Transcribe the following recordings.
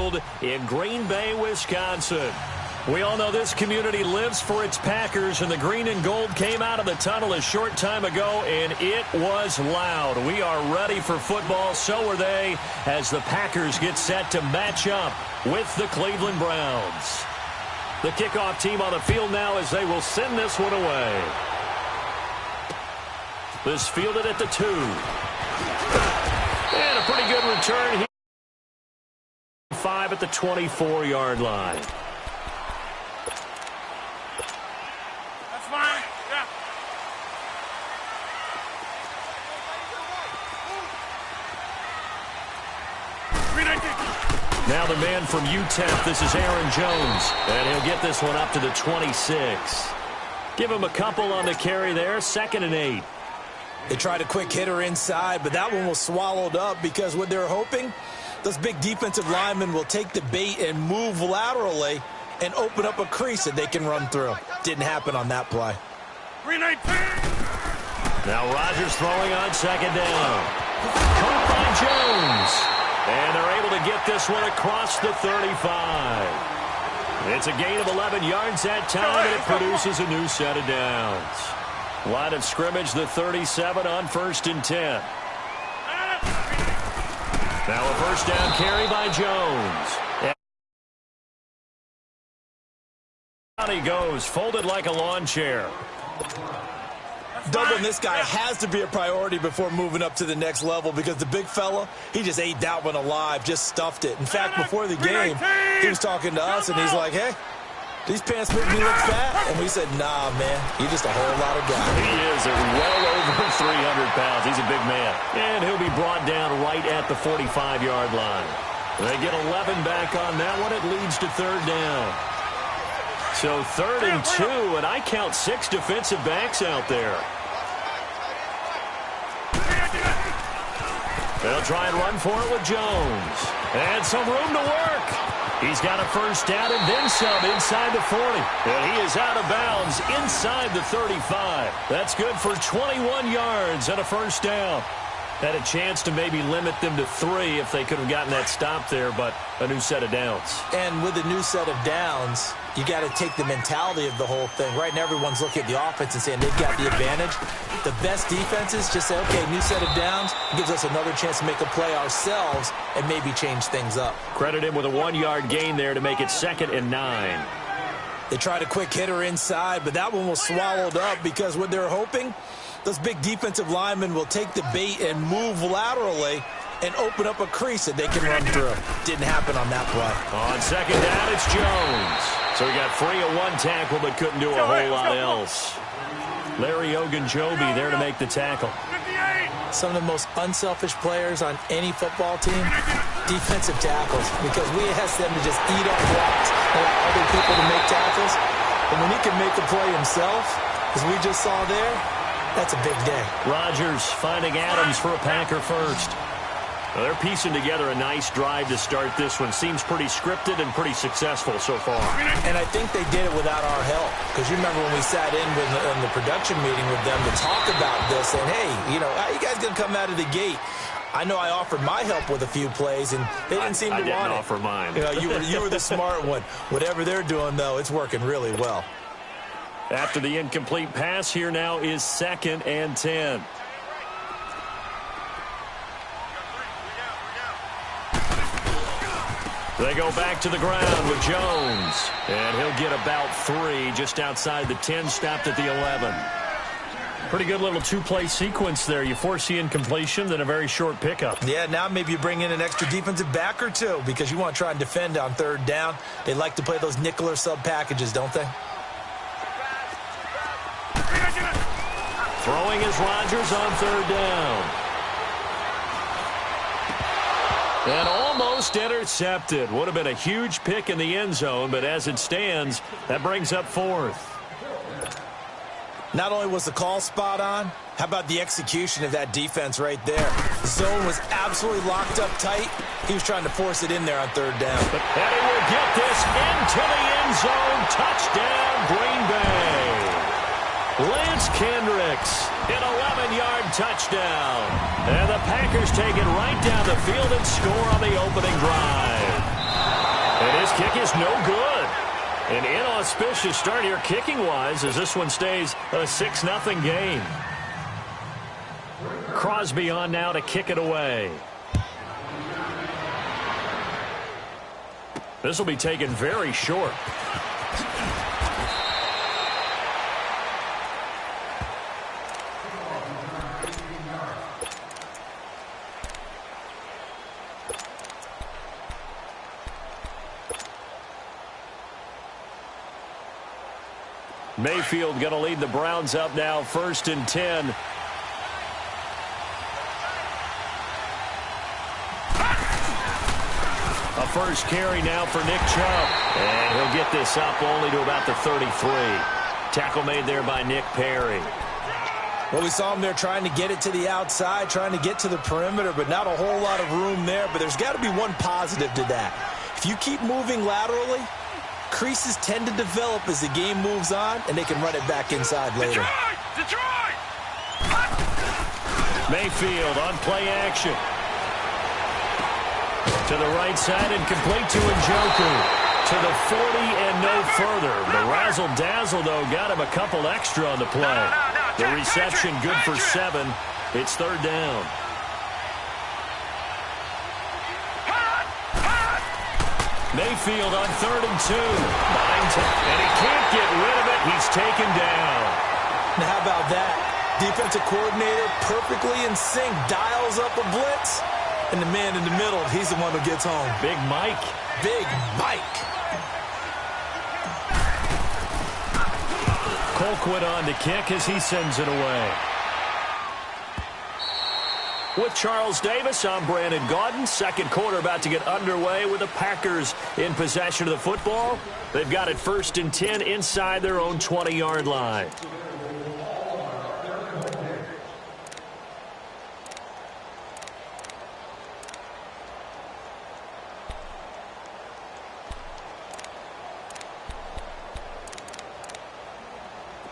Field in Green Bay, Wisconsin. We all know this community lives for its Packers, and the green and gold came out of the tunnel a short time ago, and it was loud. We are ready for football. So are they, as the Packers get set to match up with the Cleveland Browns. The kickoff team on the field now as they will send this one away. This fielded at the 2. And a pretty good return here. 5 at the 24-yard line. Now the man from UTEP, this is Aaron Jones, and he'll get this one up to the 26. Give him a couple on the carry there, 2nd and 8. They tried a quick hitter inside, but that one was swallowed up because what they're hoping, those big defensive linemen will take the bait and move laterally and open up a crease that they can run through. Didn't happen on that play. Now Rodgers throwing on 2nd down. Caught by Jones. And they're able to get this one across the 35. It's a gain of 11 yards that time, and it produces a new set of downs. Line of scrimmage, the 37 on 1st and 10. Now a first down carry by Jones. And he goes, folded like a lawn chair. Doubling this guy has to be a priority before moving up to the next level because the big fella, he just ate that one alive, just stuffed it. In fact, before the game, he was talking to us, and he's like, hey, these pants make me look fat? And we said, nah, man, you're just a whole lot of guy. He is at well over 300 pounds. He's a big man. And he'll be brought down right at the 45-yard line. They get 11 back on that one. It leads to 3rd down. So 3rd and 2, and I count 6 defensive backs out there. They'll try and run for it with Jones. And some room to work. He's got a first down and then some inside the 40. And he is out of bounds inside the 35. That's good for 21 yards and a first down. Had a chance to maybe limit them to 3 if they could have gotten that stop there, but a new set of downs. And with a new set of downs, you got to take the mentality of the whole thing. Right now, everyone's looking at the offense and saying they've got the advantage. The best defenses just say, okay, new set of downs gives us another chance to make a play ourselves and maybe change things up. Credit him with a 1-yard gain there to make it 2nd and 9. They tried a quick hitter inside, but that one was swallowed up because what they're hoping, those big defensive linemen will take the bait and move laterally and open up a crease that they can run through. Didn't happen on that play. On 2nd down, it's Jones. So he got free of 1 tackle but couldn't do a whole lot else. Larry Ogunjobi there to make the tackle. Some of the most unselfish players on any football team, defensive tackles, because we ask them to just eat up blocks and allow other people to make tackles. And when he can make a play himself, as we just saw there, that's a big day. Rodgers finding Adams for a Packer first. Well, they're piecing together a nice drive to start this one. Seems pretty scripted and pretty successful so far. And I think they did it without our help. Because you remember when we sat in the production meeting with them to talk about this, and hey, you know, how you guys going to come out of the gate? I know I offered my help with a few plays, and they didn't seem to want it. I didn't offer mine. You know, you were the smart one. Whatever they're doing, though, it's working really well. After the incomplete pass, here now is 2nd and 10. They go back to the ground with Jones. And he'll get about 3 just outside the 10, stopped at the 11. Pretty good little 2-play sequence there. You force the incompletion, then a very short pickup. Yeah, now maybe you bring in an extra defensive back or 2 because you want to try and defend on 3rd down. They like to play those nickel or sub packages, don't they? Throwing is Rodgers on 3rd down. And almost intercepted. Would have been a huge pick in the end zone, but as it stands, that brings up 4th. Not only was the call spot on, how about the execution of that defense right there? The zone was absolutely locked up tight. He was trying to force it in there on 3rd down. And he will get this into the end zone. Touchdown, Green Bay. Lance Kendricks, an 11-yard touchdown. And the Packers take it right down the field and score on the opening drive. Kick is no good. An inauspicious start here kicking-wise as this one stays a 6-0 game. Crosby on now to kick it away. This will be taken very short. Mayfield going to lead the Browns up now, 1st and 10. A first carry now for Nick Chubb. And he'll get this up only to about the 33. Tackle made there by Nick Perry. Well, we saw him there trying to get it to the outside, trying to get to the perimeter, but not a whole lot of room there. But there's got to be one positive to that. If you keep moving laterally, creases tend to develop as the game moves on, and they can run it back inside later. Detroit! Mayfield on play action. To the right side and complete to Njoku. To the 40 and no further. The razzle-dazzle, though, got him a couple extra on the play. The reception good for 7. It's 3rd down. Mayfield on 3rd and 2. And he can't get rid of it. He's taken down. Now, how about that? Defensive coordinator perfectly in sync, dials up a blitz, and the man in the middle, he's the one who gets home. Big Mike. Big Mike. Colquitt on to kick as he sends it away. With Charles Davis, I'm Brandon Gaudin. Second quarter about to get underway with the Packers in possession of the football. They've got it 1st and 10 inside their own 20-yard line.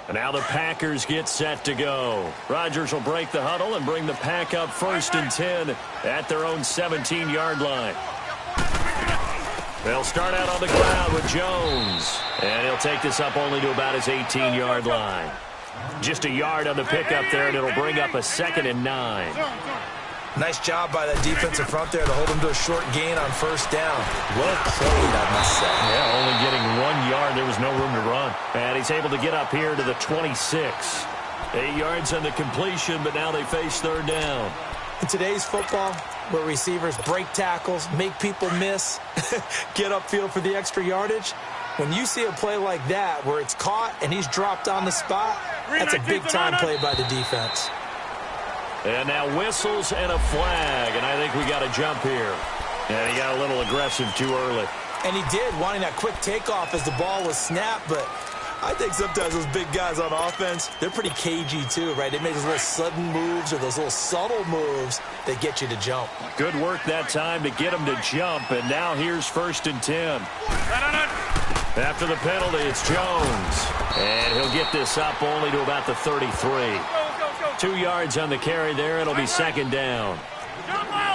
And now the Packers get set to go. Rodgers will break the huddle and bring the Pack up 1st and 10 at their own 17-yard line. They'll start out on the ground with Jones. And he'll take this up only to about his 18-yard line. Just a yard on the pickup there, and it'll bring up a 2nd and 9. Nice job by that defensive front there to hold him to a short gain on 1st down. Well played, I must say. Yeah, only getting 1 yard. There was no room to run. And he's able to get up here to the 26. 8 yards on the completion, but now they face 3rd down. In today's football, where receivers break tackles, make people miss, get upfield for the extra yardage, when you see a play like that where it's caught and he's dropped on the spot, that's a big-time play by the defense. And now whistles and a flag, and I think we got a jump here. And he got a little aggressive too early. And he did, wanting that quick takeoff as the ball was snapped, but I think sometimes those big guys on offense, they're pretty cagey too, right? They make those little sudden moves or those little subtle moves that get you to jump. Good work that time to get him to jump, and now here's 1st and 10. After the penalty, it's Jones. And he'll get this up only to about the 33. 2 yards on the carry there. It'll be 2nd down.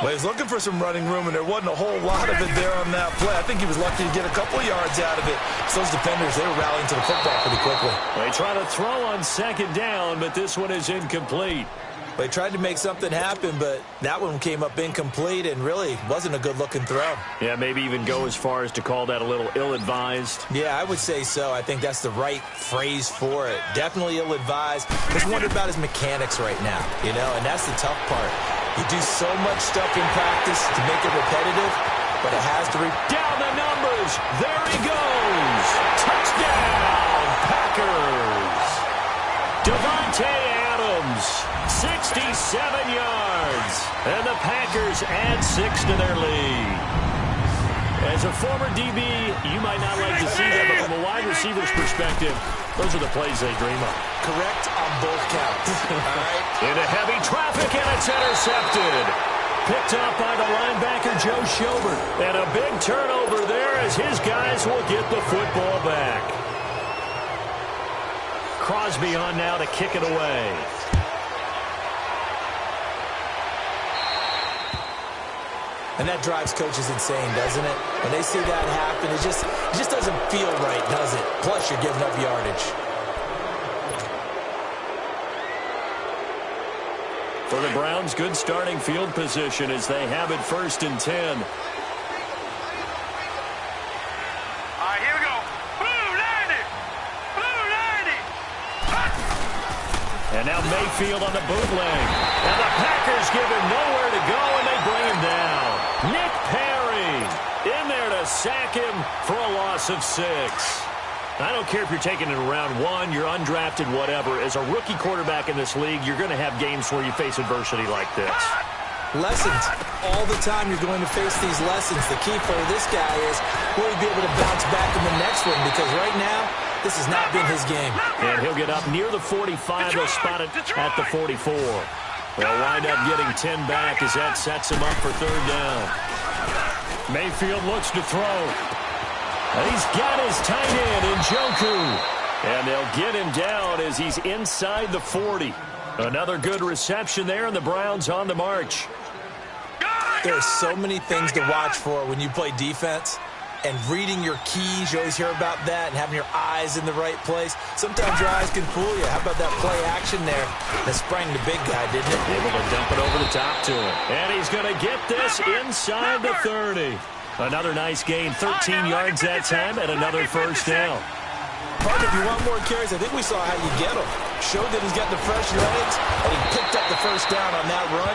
Well, he's looking for some running room, and there wasn't a whole lot of it there on that play. I think he was lucky to get a couple of yards out of it. So those defenders, they were rallying to the football pretty quickly. They try to throw on 2nd down, but this one is incomplete. They tried to make something happen, but that one came up incomplete and really wasn't a good-looking throw. Yeah, maybe even go as far as to call that a little ill-advised. Yeah, I would say so. I think that's the right phrase for it. Definitely ill-advised. Just wondering about his mechanics right now, you know, and that's the tough part. You do so much stuff in practice to make it repetitive, but it has to down the numbers. There he goes. Touchdown, Packers. Devontae Adams, 67 yards. And the Packers add 6 to their lead. As a former DB, you might not like to see that, but from a wide receiver's perspective, those are the plays they dream of. correct on both counts. All right. Into heavy traffic, and it's intercepted. Picked up by the linebacker, Joe Schobert. And a big turnover there as his guys will get the football back. Crosby on now to kick it away. And that drives coaches insane, doesn't it? When they see that happen, it just doesn't feel right, does it? Plus, you're giving up yardage. For the Browns, good starting field position as they have it 1st and 10. All right, here we go. Blue 90! Blue 90! And now Mayfield on the bootleg. And the Packers give him nowhere to go, and they bring him down. Nick Perry in there to sack him for a loss of 6. I don't care if you're taking it in round 1, you're undrafted, whatever. As a rookie quarterback in this league, you're going to have games where you face adversity like this. Lessons. All the time you're going to face these lessons. The key for this guy is, will he be able to bounce back in the next one? Because right now, this has not been his game. And he'll get up near the 45. They'll spot it at the 44. They'll wind up getting 10 back as that sets him up for 3rd down. Mayfield looks to throw. And he's got his tight end, Njoku. And they'll get him down as he's inside the 40. Another good reception there, and the Browns on the march. There are so many things to watch for when you play defense. And reading your keys, you always hear about that, and having your eyes in the right place. Sometimes your eyes can fool you. How about that play action there that sprang the big guy, didn't it? Able to dump it over the top to him. And he's going to get this inside the 30. Another nice gain, 13 yards that time, and another 1st down. Partner, if you want more carries, I think we saw how you get them. Showed that he's got the fresh legs, and he picked up the 1st down on that run.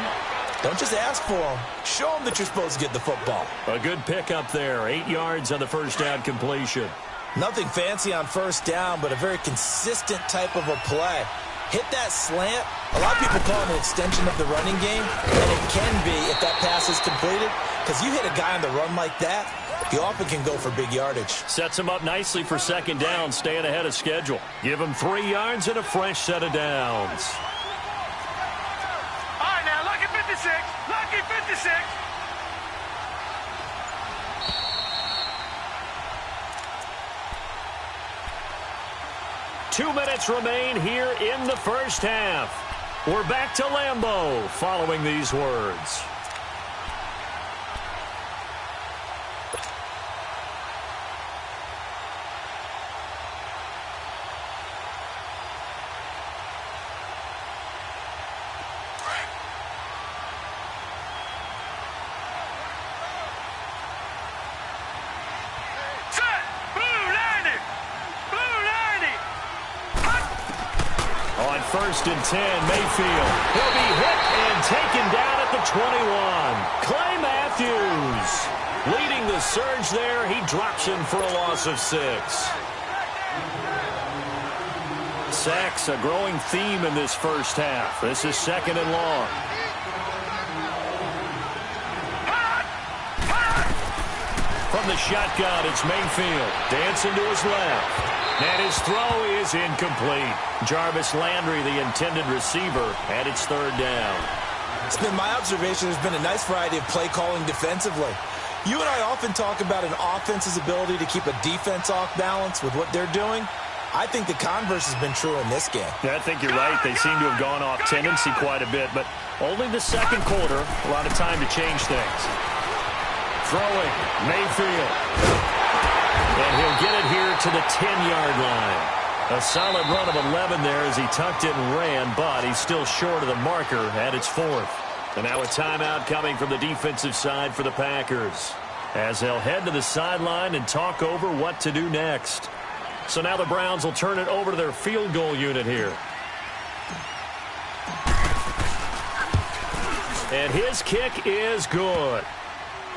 Don't just ask for them. Show them that you're supposed to get the football. A good pickup there, 8 yards on the 1st down completion. Nothing fancy on 1st down, but a very consistent type of a play. Hit that slant. A lot of people call it an extension of the running game, and it can be if that pass is completed, because you hit a guy on the run like that, you often can go for big yardage. Sets him up nicely for 2nd down, staying ahead of schedule. Give him 3 yards and a fresh set of downs. All right, now, lucky 56. Lucky 56. Two minutes remain here in the 1st half. We're back to Lambeau following these words. On 1st and 10, Mayfield. He'll be hit and taken down at the 21. Clay Matthews leading the surge there. He drops him for a loss of 6. Sacks, a growing theme in this 1st half. This is 2nd and long. From the shotgun, it's Mayfield. Dancing to his left. And his throw is incomplete. Jarvis Landry, the intended receiver, and it's 3rd down. It's been my observation there's been a nice variety of play calling defensively. You and I often talk about an offense's ability to keep a defense off balance with what they're doing. I think the converse has been true in this game. Yeah, I think you're right. They seem to have gone off tendency quite a bit, but only the 2nd quarter, a lot of time to change things. Throwing, Mayfield. And he'll get it here to the 10-yard line. A solid run of 11 there as he tucked it and ran, but he's still short of the marker at its 4th. And now a timeout coming from the defensive side for the Packers, as they'll head to the sideline and talk over what to do next. So now the Browns will turn it over to their field goal unit here. And his kick is good.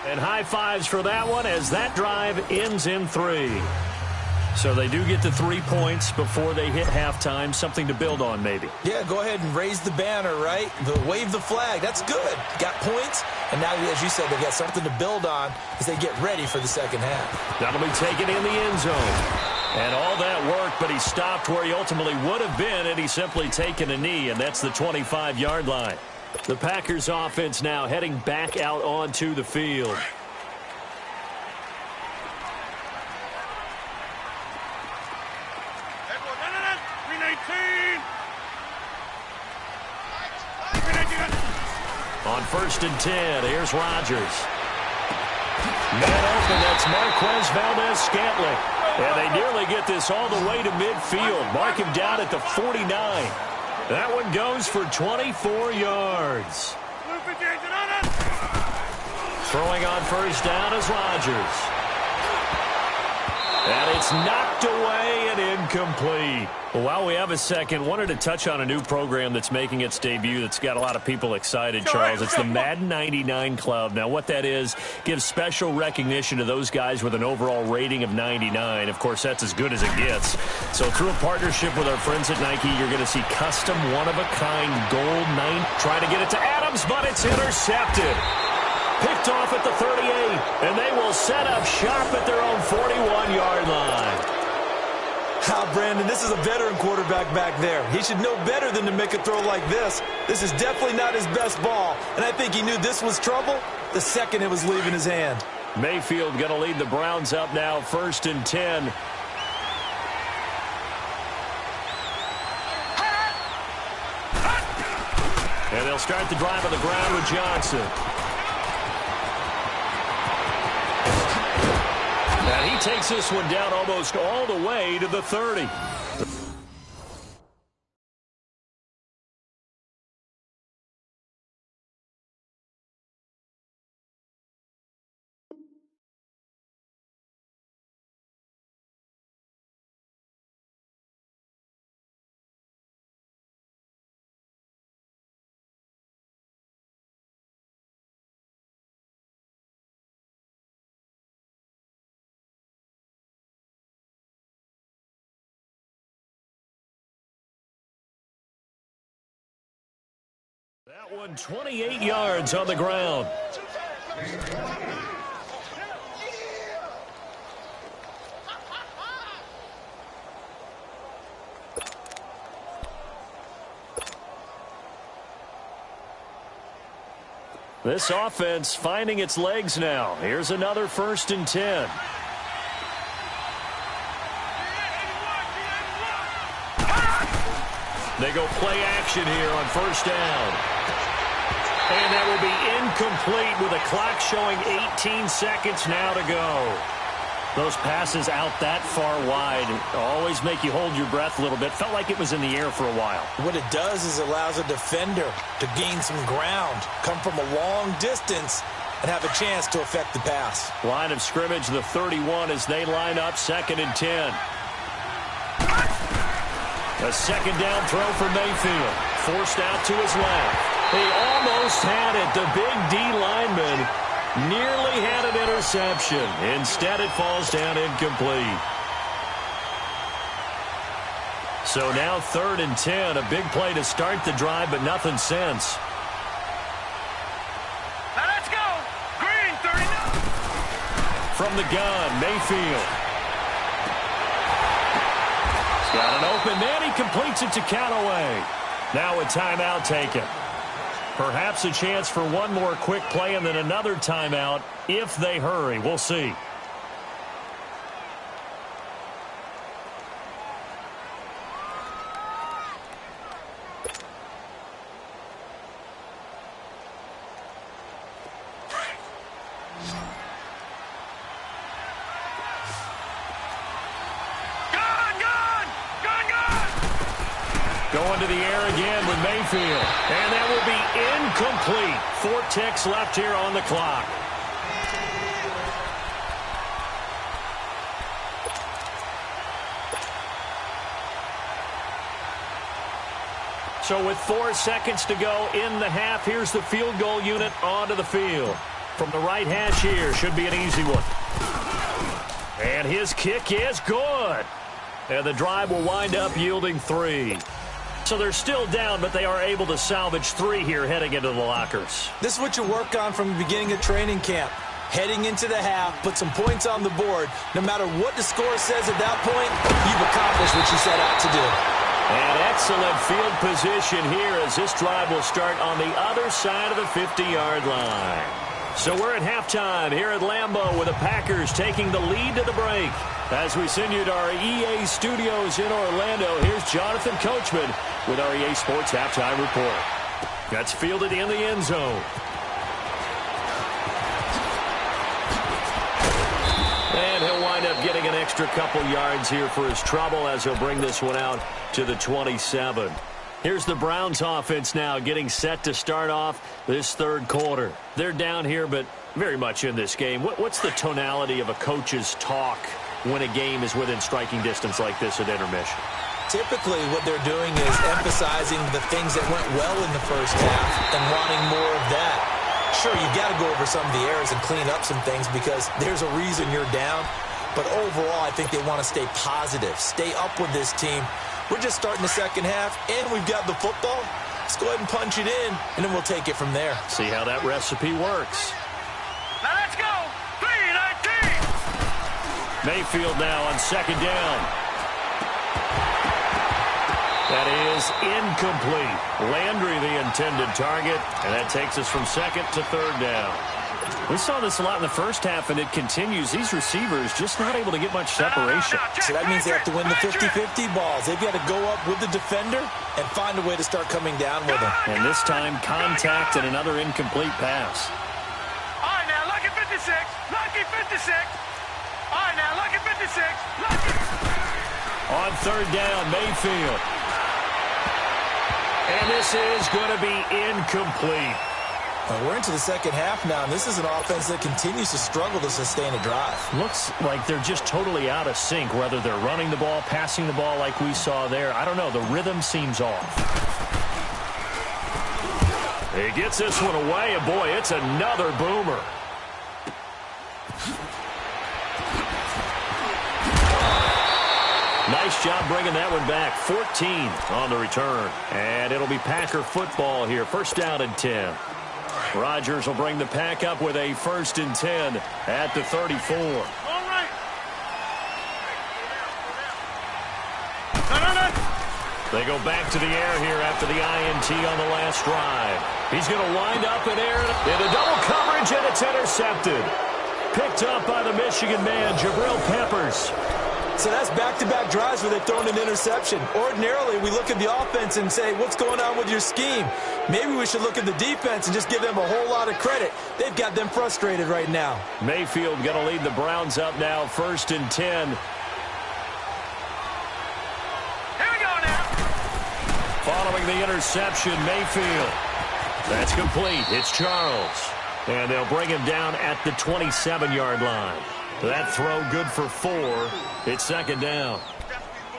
And high fives for that one as that drive ends in 3. So they do get the 3 points before they hit halftime. Something to build on, maybe. Yeah, go ahead and raise the banner, right? Wave the flag. That's good. Got points. And now, as you said, they've got something to build on as they get ready for the 2nd half. That'll be taken in the end zone. And all that work, but he stopped where he ultimately would have been, and he's simply taken a knee, and that's the 25-yard line. The Packers offense now heading back out onto the field. On 1st and 10, here's Rodgers. Man open, that's Marquez Valdez-Scantling. And they nearly get this all the way to midfield. Mark him down at the 49. That one goes for 24 yards. Throwing on first down is Rodgers. And it's knocked away and incomplete. Well, while we have a second, wanted to touch on a new program that's making its debut that's got a lot of people excited, Charles. It's the Madden 99 Club. Now, what that is, gives special recognition to those guys with an overall rating of 99. Of course, that's as good as it gets. So through a partnership with our friends at Nike, you're going to see custom one-of-a-kind gold 9. Trying to get it to Adams, but it's intercepted. Picked off at the 38, and they will set up shop at their own 41-yard line. Brandon, this is a veteran quarterback back there. He should know better than to make a throw like this. This is definitely not his best ball, and I think he knew this was trouble the second it was leaving his hand. Mayfield going to lead the Browns up now, 1st and 10. And they'll start the drive on the ground with Johnson. And he takes this one down almost all the way to the 30. That one 28 yards on the ground. This offense finding its legs now. Here's another 1st and 10. They go play action here on 1st down. And that will be incomplete with a clock showing 18 seconds now to go. Those passes out that far wide always make you hold your breath a little bit. Felt like it was in the air for a while. What it does is it allows a defender to gain some ground, come from a long distance, and have a chance to affect the pass. Line of scrimmage, the 31 as they line up 2nd and 10. A 2nd down throw for Mayfield. Forced out to his left. He almost had it. The big D lineman nearly had an interception. Instead, it falls down incomplete. So now 3rd and 10. A big play to start the drive, but nothing since. Now let's go. Green, 39. From the gun, Mayfield. He's got an open man. He completes it to Callaway. Now a timeout taken. Perhaps a chance for one more quick play and then another timeout if they hurry. We'll see. Going to the air again with Mayfield. And that will be incomplete. 4 ticks left here on the clock. So with 4 seconds to go in the half, here's the field goal unit onto the field. From the right hash here, should be an easy one. And his kick is good. And the drive will wind up yielding 3. So they're still down, but they are able to salvage 3 here heading into the lockers. This is what you work on from the beginning of training camp. Heading into the half, put some points on the board. No matter what the score says at that point, you've accomplished what you set out to do. An excellent field position here as this drive will start on the other side of the 50-yard line. So we're at halftime here at Lambeau with the Packers taking the lead to the break. As we send you to our EA studios in Orlando, here's Jonathan Coachman with our EA Sports Halftime Report. That's fielded in the end zone. extra couple yards here for his trouble as he'll bring this one out to the 27. Here's the Browns offense now getting set to start off this third quarter. They're down here, but very much in this game. What's the tonality of a coach's talk when a game is within striking distance like this at intermission? Typically, what they're doing is emphasizing the things that went well in the first half and wanting more of that. Sure, you've got to go over some of the errors and clean up some things because there's a reason you're down. But overall, I think they want to stay positive, stay up with this team. We're just starting the second half, and we've got the football. Let's go ahead and punch it in, and then we'll take it from there. See how that recipe works. Now let's go. 3-19. Mayfield now on second down. That is incomplete. Landry the intended target, and that takes us from second to third down. We saw this a lot in the first half, and it continues. These receivers just not able to get much separation. So that means they have to win the 50-50 balls. They've got to go up with the defender and find a way to start coming down with them. And this time, contact and another incomplete pass. All right, now, lucky 56. Lucky 56. All right, now, lucky 56. Lucky. On third down, Mayfield. And this is going to be incomplete. Well, we're into the second half now, and this is an offense that continues to struggle to sustain a drive. Looks like they're just totally out of sync, whether they're running the ball, passing the ball like we saw there. I don't know. The rhythm seems off. He gets this one away, and boy, it's another boomer. Nice job bringing that one back. 14 on the return. And it'll be Packer football here. First down and 10. Rodgers will bring the pack up with a 1st and 10 at the 34. All right. No. They go back to the air here after the INT on the last drive. He's going to wind up in air in a double coverage, and it's intercepted. Picked up by the Michigan man, Jabril Peppers. So that's back-to-back drives where they've thrown an interception. Ordinarily, we look at the offense and say, what's going on with your scheme? Maybe we should look at the defense and just give them a whole lot of credit. They've got them frustrated right now. Mayfield going to lead the Browns up now, 1st and 10. Here we go now. Following the interception, Mayfield. That's complete. It's Charles. And they'll bring him down at the 27-yard line. That throw good for 4. It's second down.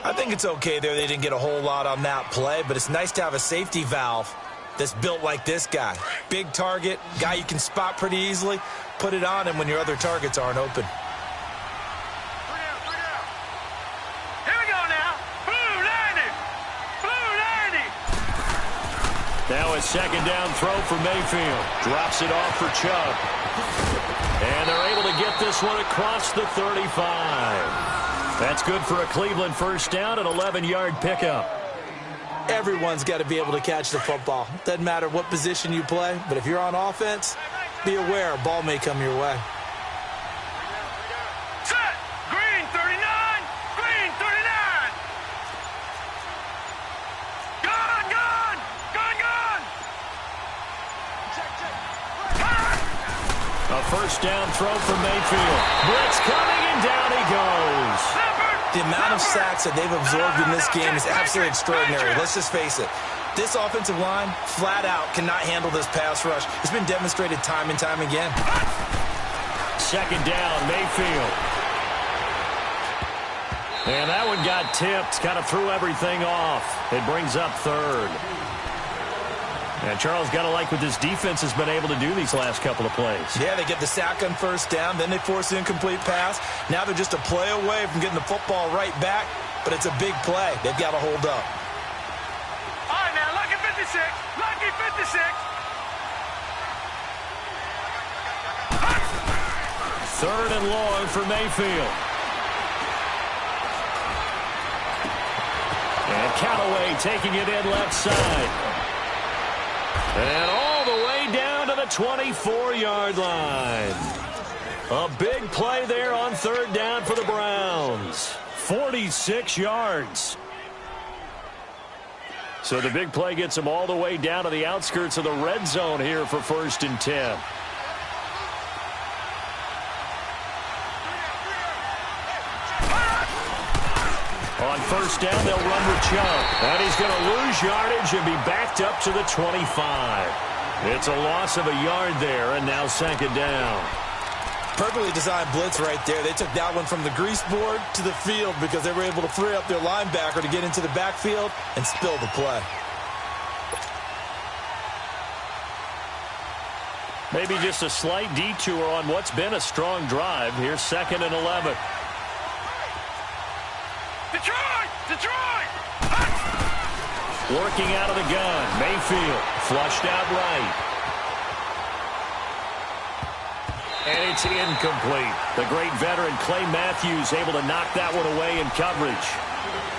I think it's okay there. They didn't get a whole lot on that play, but it's nice to have a safety valve that's built like this guy. Big target, guy you can spot pretty easily. Put it on him when your other targets aren't open. Here we go now. Blue 90. Blue 90. Now a second down throw for Mayfield. Drops it off for Chubb. And they're able to get this one across the 35. That's good for a Cleveland first down, an 11-yard pickup. Everyone's got to be able to catch the football. Doesn't matter what position you play, but if you're on offense, be aware a ball may come your way. Set. Green 39. Green 39. Gone. A first down throw for Mayfield. Blitz coming, and down he goes. The amount of sacks that they've absorbed in this game is absolutely extraordinary. Let's just face it. This offensive line, flat out, cannot handle this pass rush. It's been demonstrated time and time again. Second down, Mayfield. And that one got tipped, kind of threw everything off. It brings up third. And Charles got to like what this defense has been able to do these last couple of plays. Yeah, they get the sack on first down, then they force the incomplete pass. Now they're just a play away from getting the football right back, but it's a big play. They've got to hold up. All right, now, lucky 56. Lucky 56. Third and long for Mayfield. And Callaway taking it in left side. And all the way down to the 24-yard line. A big play there on third down for the Browns. 46 yards. So the big play gets them all the way down to the outskirts of the red zone here for 1st and 10. On first down, they'll run with Chubb. And he's going to lose yardage and be backed up to the 25. It's a loss of a yard there, and now second down. Perfectly designed blitz right there. They took that one from the grease board to the field because they were able to free up their linebacker to get into the backfield and spill the play. Maybe just a slight detour on what's been a strong drive. Here's second and 11. Detroit! Detroit! Working out of the gun. Mayfield flushed out right. And it's incomplete. The great veteran Clay Matthews able to knock that one away in coverage.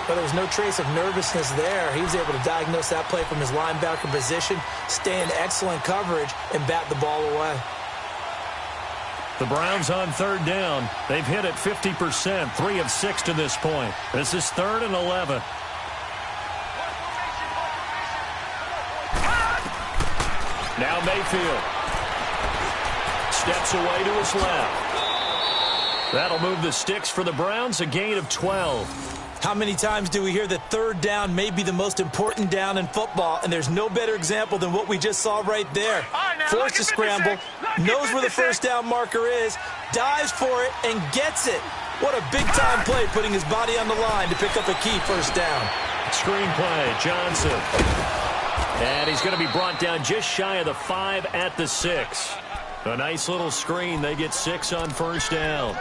But there was no trace of nervousness there. He was able to diagnose that play from his linebacker position, stay in excellent coverage, and bat the ball away. The Browns on third down. They've hit it 50%, 3 of 6 to this point. This is third and 11. Now Mayfield steps away to his left. That'll move the sticks for the Browns, a gain of 12. How many times do we hear that third down may be the most important down in football, and there's no better example than what we just saw right there. Forced to scramble, knows where the first down marker is, dives for it, and gets it. What a big-time play, putting his body on the line to pick up a key first down. Screenplay, Johnson. And he's going to be brought down just shy of the 5 at the 6. A nice little screen. They get 6 on first down.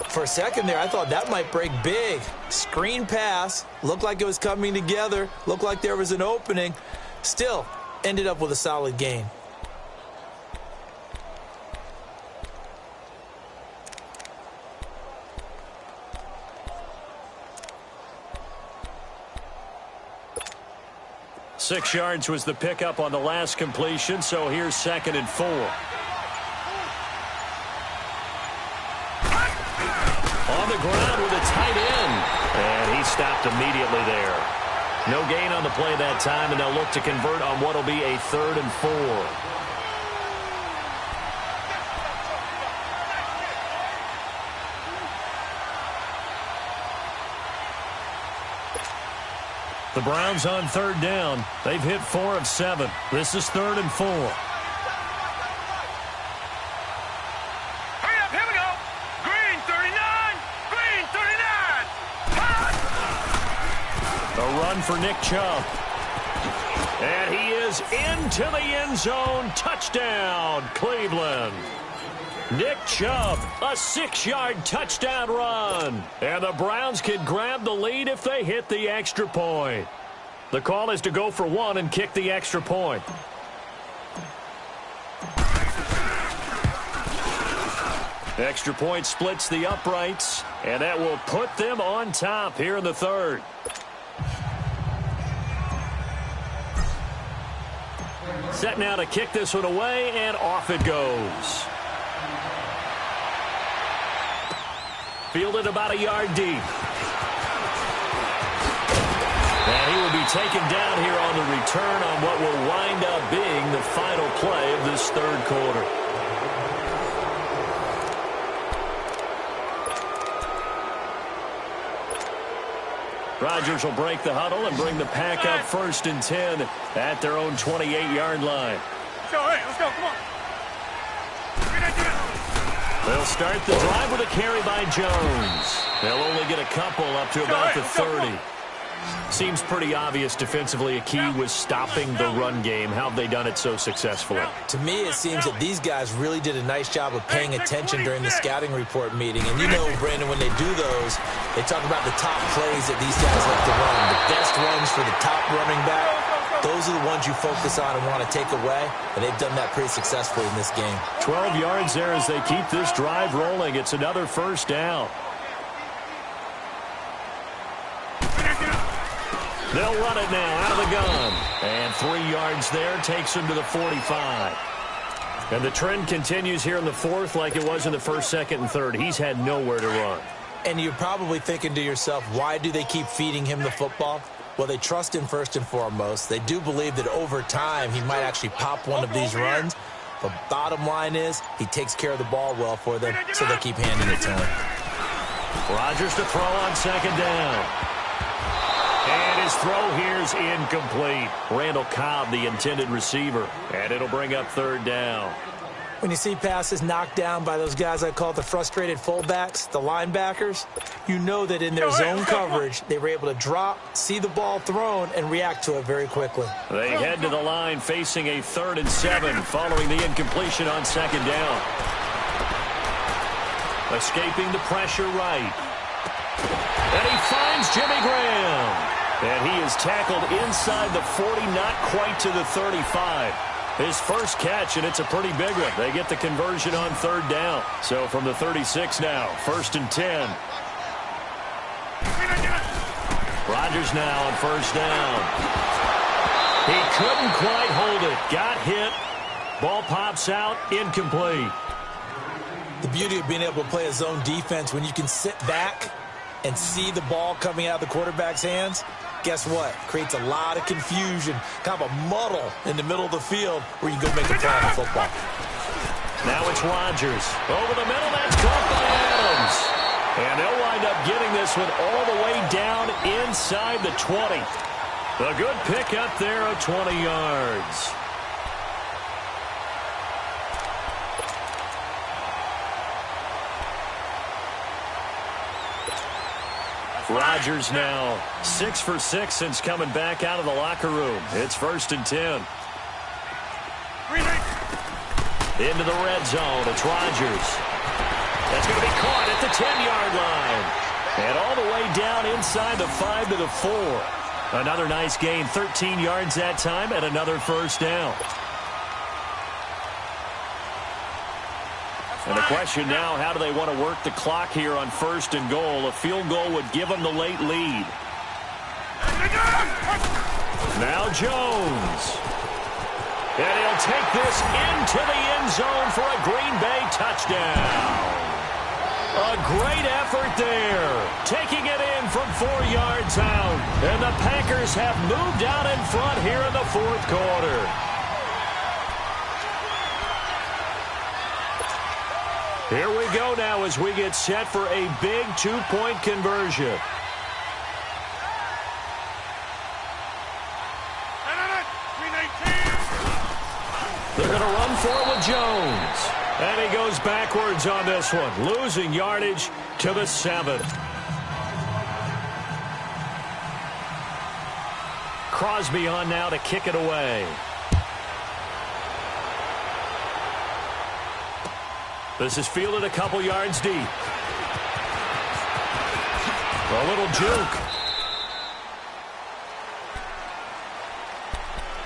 For a second there, I thought that might break big. Screen pass. Looked like it was coming together. Looked like there was an opening. Still, ended up with a solid gain. Six yards was the pickup on the last completion, so here's second and 4. On the ground with a tight end. And he stopped immediately there. No gain on the play that time, and they'll look to convert on what will be a third and 4. The Browns on third down. They've hit 4 of 7. This is third and 4. Hurry up, here we go. Green 39. Green 39. A run for Nick Chubb. And he is into the end zone. Touchdown, Cleveland. Nick Chubb, a 6-yard touchdown run. And the Browns can grab the lead if they hit the extra point. The call is to go for 1 and kick the extra point. Extra point splits the uprights, and that will put them on top here in the third. Set now to kick this one away, and off it goes. Fielded about a yard deep. And he will be taken down here on the return on what will wind up being the final play of this third quarter. Rodgers will break the huddle and bring the pack up first and 10 at their own 28-yard line. Let's go, hey, let's go, come on. They'll start the drive with a carry by Jones. They'll only get a couple up to about the 30. Seems pretty obvious defensively a key was stopping the run game. How have they done it so successfully? To me, it seems that these guys really did a nice job of paying attention during the scouting report meeting. And you know, Brandon, when they do those, they talk about the top plays that these guys like to run. The best runs for the top running back. Those are the ones you focus on and want to take away, and they've done that pretty successfully in this game. 12 yards there as they keep this drive rolling. It's another first down. They'll run it now out of the gun. And 3 yards there takes them to the 45. And the trend continues here in the fourth like it was in the first, second, and third. He's had nowhere to run. And you're probably thinking to yourself, why do they keep feeding him the football? Well, they trust him first and foremost. They do believe that over time he might actually pop one of these runs. But bottom line is he takes care of the ball well for them, so they keep handing it to him. Rodgers to throw on second down. And his throw here's incomplete. Randall Cobb, the intended receiver. And it'll bring up third down. When you see passes knocked down by those guys I call the frustrated fullbacks, the linebackers, you know that in their zone coverage, they were able to drop, see the ball thrown, and react to it very quickly. They head to the line facing a 3rd and 7 following the incompletion on 2nd down. Escaping the pressure right. And he finds Jimmy Graham. And he is tackled inside the 40, not quite to the 35. His first catch, and it's a pretty big one. They get the conversion on 3rd down. So from the 36 now, 1st and 10. Rodgers now on 1st down. He couldn't quite hold it. Got hit. Ball pops out, incomplete. The beauty of being able to play a zone defense when you can sit back and see the ball coming out of the quarterback's hands, guess what? Creates a lot of confusion, kind of a muddle in the middle of the field where you go make a play on the football. Now it's Rodgers. Over the middle, that's caught by Adams. And they'll wind up getting this one all the way down inside the 20. A good pick up there of 20 yards. Rodgers now 6 for 6 since coming back out of the locker room. It's 1st and 10. Into the red zone. It's Rodgers. That's going to be caught at the 10-yard line. And all the way down inside the 5 to the 4. Another nice gain. 13 yards that time and another 1st down. And the question now, how do they want to work the clock here on 1st and goal? A field goal would give them the late lead. Now Jones. And he'll take this into the end zone for a Green Bay touchdown. A great effort there. Taking it in from 4 yards out. And the Packers have moved out in front here in the 4th quarter. Here we go now as we get set for a big 2-point conversion. They're going to run for it with Jones. And he goes backwards on this one, losing yardage to the 7. Crosby on now to kick it away. This is fielded a couple yards deep. A little juke.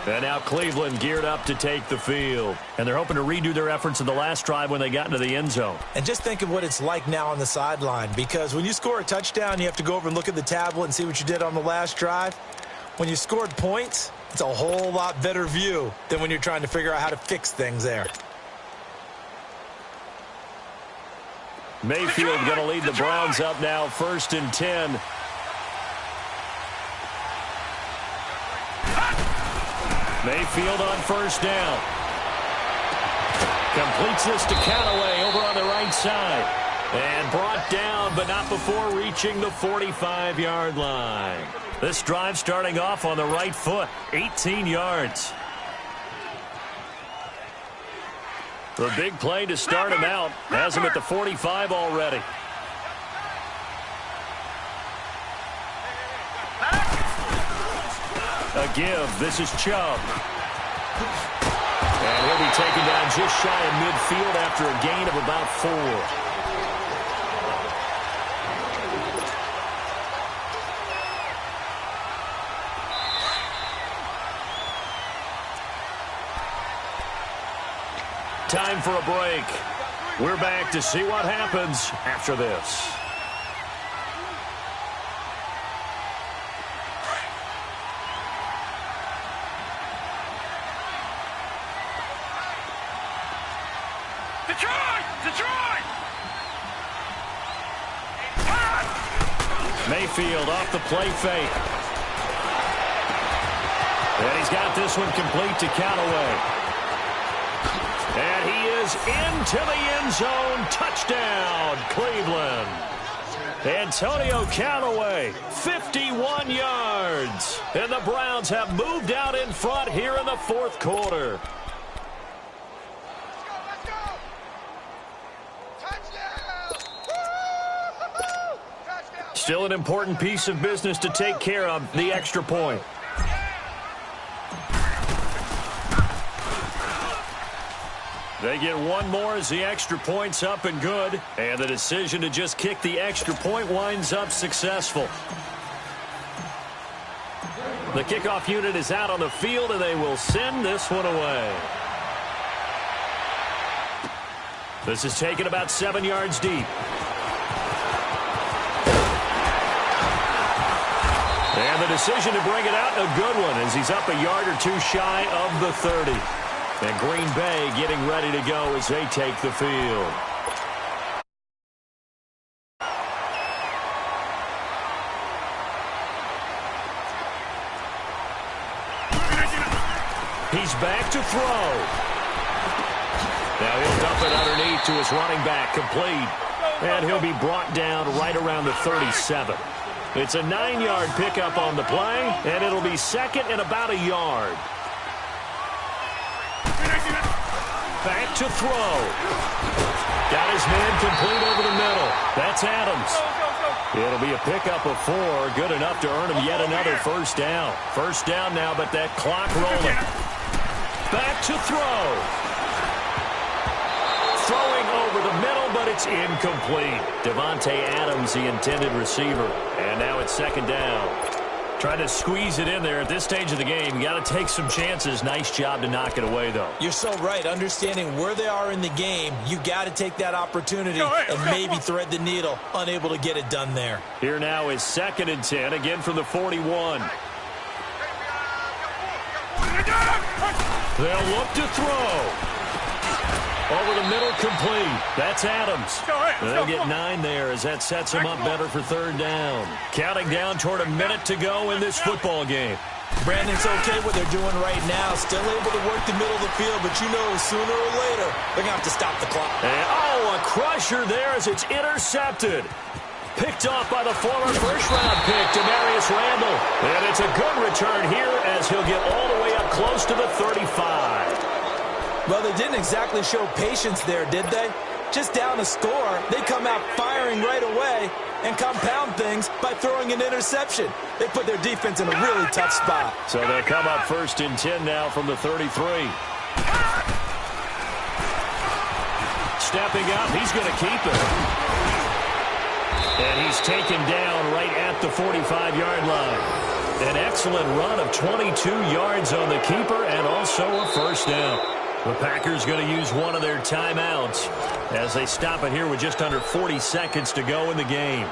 And now Cleveland geared up to take the field. And they're hoping to redo their efforts in the last drive when they got into the end zone. And just think of what it's like now on the sideline, because when you score a touchdown, you have to go over and look at the tablet and see what you did on the last drive. When you scored points, it's a whole lot better view than when you're trying to figure out how to fix things there. Mayfield going to lead the Browns up now, 1st and 10. Mayfield on 1st down. Completes this to Callaway over on the right side. And brought down, but not before reaching the 45-yard line. This drive starting off on the right foot, 18 yards. The big play to start him out. Has him at the 45 already. A give. This is Chubb. And he'll be taken down just shy of midfield after a gain of about 4. Time for a break. We're back to see what happens after this. Detroit! Detroit! Mayfield off the play fake. And he's got this one complete to Callaway. And he is into the end zone. Touchdown, Cleveland. Antonio Callaway, 51 yards. And the Browns have moved out in front here in the fourth quarter. Let's go! Touchdown! Touchdown! Still an important piece of business to take care of, the extra point. They get one more as the extra point's up and good. And the decision to just kick the extra point winds up successful. The kickoff unit is out on the field, and they will send this one away. This is taken about 7 yards deep. And the decision to bring it out, a good one, as he's up a yard or two shy of the 30. And Green Bay getting ready to go as they take the field. He's back to throw. Now he'll dump it underneath to his running back, complete. And he'll be brought down right around the 37. It's a 9-yard pickup on the play, and it'll be second and about a yard. Back to throw. Got his man complete over the middle. That's Adams. It'll be a pickup of 4, good enough to earn him yet another first down. First down now, but that clock rolling. Back to throw. Throwing over the middle, but it's incomplete. Devontae Adams, the intended receiver. And now it's second down. Trying to squeeze it in there at this stage of the game. You got to take some chances. Nice job to knock it away, though. You're so right. Understanding where they are in the game, you got to take that opportunity and maybe thread the needle. Unable to get it done there. Here now is second and 10, again from the 41. They'll look to throw. Over the middle, complete. That's Adams. They'll get 9 there as that sets him up better for third down. Counting down toward a minute to go in this football game. Brandon's okay what they're doing right now. Still able to work the middle of the field, but you know sooner or later they're going to have to stop the clock. And, a crusher there as it's intercepted. Picked off by the former first-round pick, Demarius Randall. And it's a good return here as he'll get all the way up close to the 35. Well, they didn't exactly show patience there, did they? Just down a score, they come out firing right away and compound things by throwing an interception. They put their defense in a really tough spot. So they'll come up first and 10 now from the 33. Stepping up, he's going to keep it. And he's taken down right at the 45-yard line. An excellent run of 22 yards on the keeper and also a first down. The Packers going to use one of their timeouts as they stop it here with just under 40 seconds to go in the game.